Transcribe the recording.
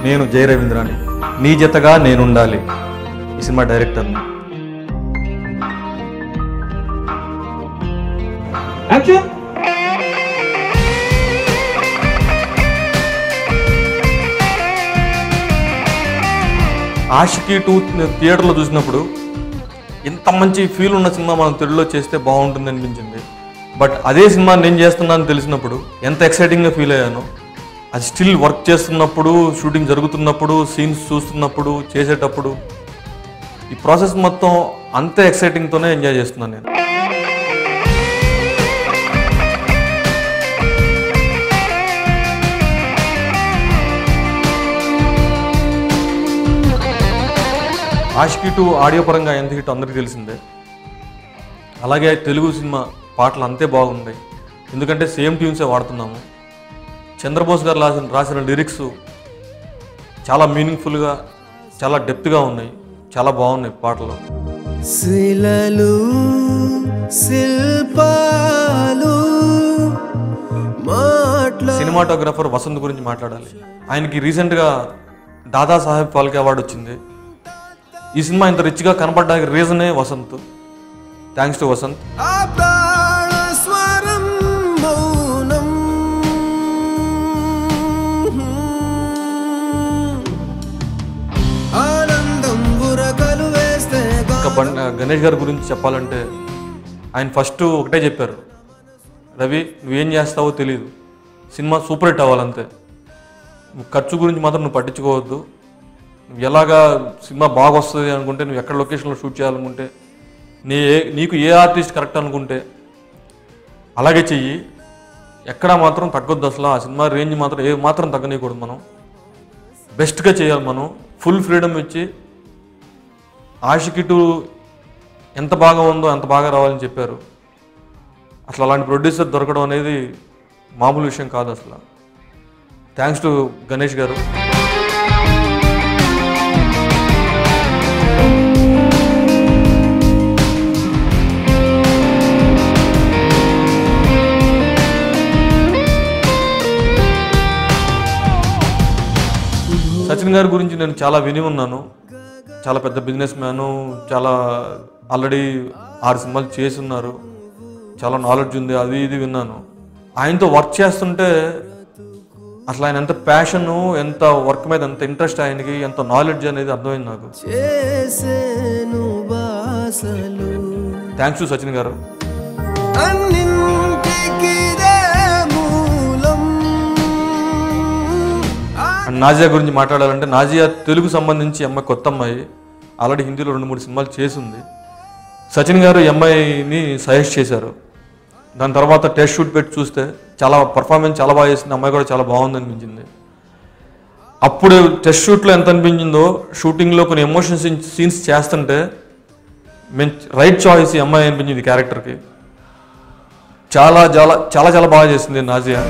నేను జయ రవీంద్రాని, నీ జతగా నేనుండాలి ఈ సినిమా డైరెక్టర్ని. ఆషికీ 2 థియేటర్లో చూసినప్పుడు ఇంత మంచి ఫీల్ ఉన్న సినిమా మనం తెలుగులో చేస్తే బాగుంటుంది అనిపించింది. బట్ అదే సినిమా నేను చేస్తున్నానని తెలిసినప్పుడు ఎంత ఎక్సైటింగ్గా ఫీల్ అయ్యానో, అది స్టిల్ వర్క్ చేస్తున్నప్పుడు, షూటింగ్ జరుగుతున్నప్పుడు, సీన్స్ చూస్తున్నప్పుడు, చేసేటప్పుడు ఈ ప్రాసెస్ మొత్తం అంతే ఎక్సైటింగ్తోనే ఎంజాయ్ చేస్తున్నాను నేను. ఆషికీ 2 ఆడియో పరంగా ఎంత హిట్ అందరికీ తెలిసిందే. అలాగే తెలుగు సినిమా పాటలు అంతే బాగున్నాయి, ఎందుకంటే సేమ్ ట్యూన్సే వాడుతున్నాము. చంద్రబోస్ గారు రాసిన లిరిక్స్ చాలా మీనింగ్ఫుల్గా, చాలా డెప్త్గా ఉన్నాయి, చాలా బాగున్నాయి పాటలు. సినిమాటోగ్రఫర్ వసంత్ గురించి మాట్లాడాలి. ఆయనకి రీసెంట్గా దాదాసాహెబ్ ఫాల్కే అవార్డు వచ్చింది. ఈ సినిమా ఇంత రిచ్గా కనపడడానికి రీజనే వసంత్. Thanks to Vasanth. ఇంకా గణేష్ గారి గురించి చెప్పాలంటే ఆయన ఫస్ట్ ఒకటే చెప్పారు, రవి నువ్వేం చేస్తావో తెలీదు, సినిమా సూపర్ హిట్ అవ్వాలంతే, నువ్వు ఖర్చు గురించి మాత్రం నువ్వు పట్టించుకోవద్దు, నువ్వు ఎలాగా సినిమా బాగా వస్తుంది అనుకుంటే, నువ్వు ఎక్కడ లొకేషన్లో షూట్ చేయాలనుకుంటే, నీకు ఏ ఆర్టిస్ట్ కరెక్ట్ అనుకుంటే అలాగే చెయ్యి, ఎక్కడా మాత్రం తగ్గొద్దు, అసలు ఆ సినిమా రేంజ్ మాత్రం ఏ మాత్రం తగ్గనీయకూడదు, మనం బెస్ట్గా చేయాలి, మనం ఫుల్ ఫ్రీడమ్ ఇచ్చి. ఆషికీ 2 ఎంత బాగా ఉందో అంత బాగా రావాలని చెప్పారు. అసలు అలాంటి ప్రొడ్యూసర్ దొరకడం అనేది మామూలు విషయం కాదు అసలు. థ్యాంక్స్ టు గణేష్ గారు. సచిన్ గారి గురించి నేను చాలా విని ఉన్నాను. చాలా పెద్ద బిజినెస్ మ్యాను, చాలా ఆల్రెడీ 6 సినిమాలు చేసి ఉన్నారు, చాలా నాలెడ్జ్ ఉంది, అది ఇది విన్నాను. ఆయనతో వర్క్ చేస్తుంటే అసలు ఆయన ఎంత ప్యాషను, ఎంత వర్క్ మీద ఎంత ఇంట్రెస్ట్, ఆయనకి ఎంత నాలెడ్జ్ అనేది అర్థమైంది నాకు. థ్యాంక్స్ టు సచిన్ గారు. నాజియా గురించి మాట్లాడాలంటే, నాజియా తెలుగు సంబంధించి అమ్మాయి కొత్త అమ్మాయి, ఆల్రెడీ హిందీలో 2-3 సినిమాలు చేసింది. సచిన్ గారు ఈ అమ్మాయిని సజెస్ట్ చేశారు. దాని తర్వాత టెస్ట్ షూట్ పెట్టి చూస్తే చాలా పర్ఫార్మెన్స్ చాలా బాగా చేసింది, అమ్మాయి కూడా చాలా బాగుంది అనిపించింది. అప్పుడు టెస్ట్ షూట్లో ఎంత అనిపించిందో, షూటింగ్లో కొన్ని ఎమోషన్స్ సీన్స్ చేస్తుంటే మేము రైట్ చాయిస్ ఈ అమ్మాయి అనిపించింది క్యారెక్టర్కి. చాలా చాలా చాలా చాలా బాగా చేసింది నాజియా.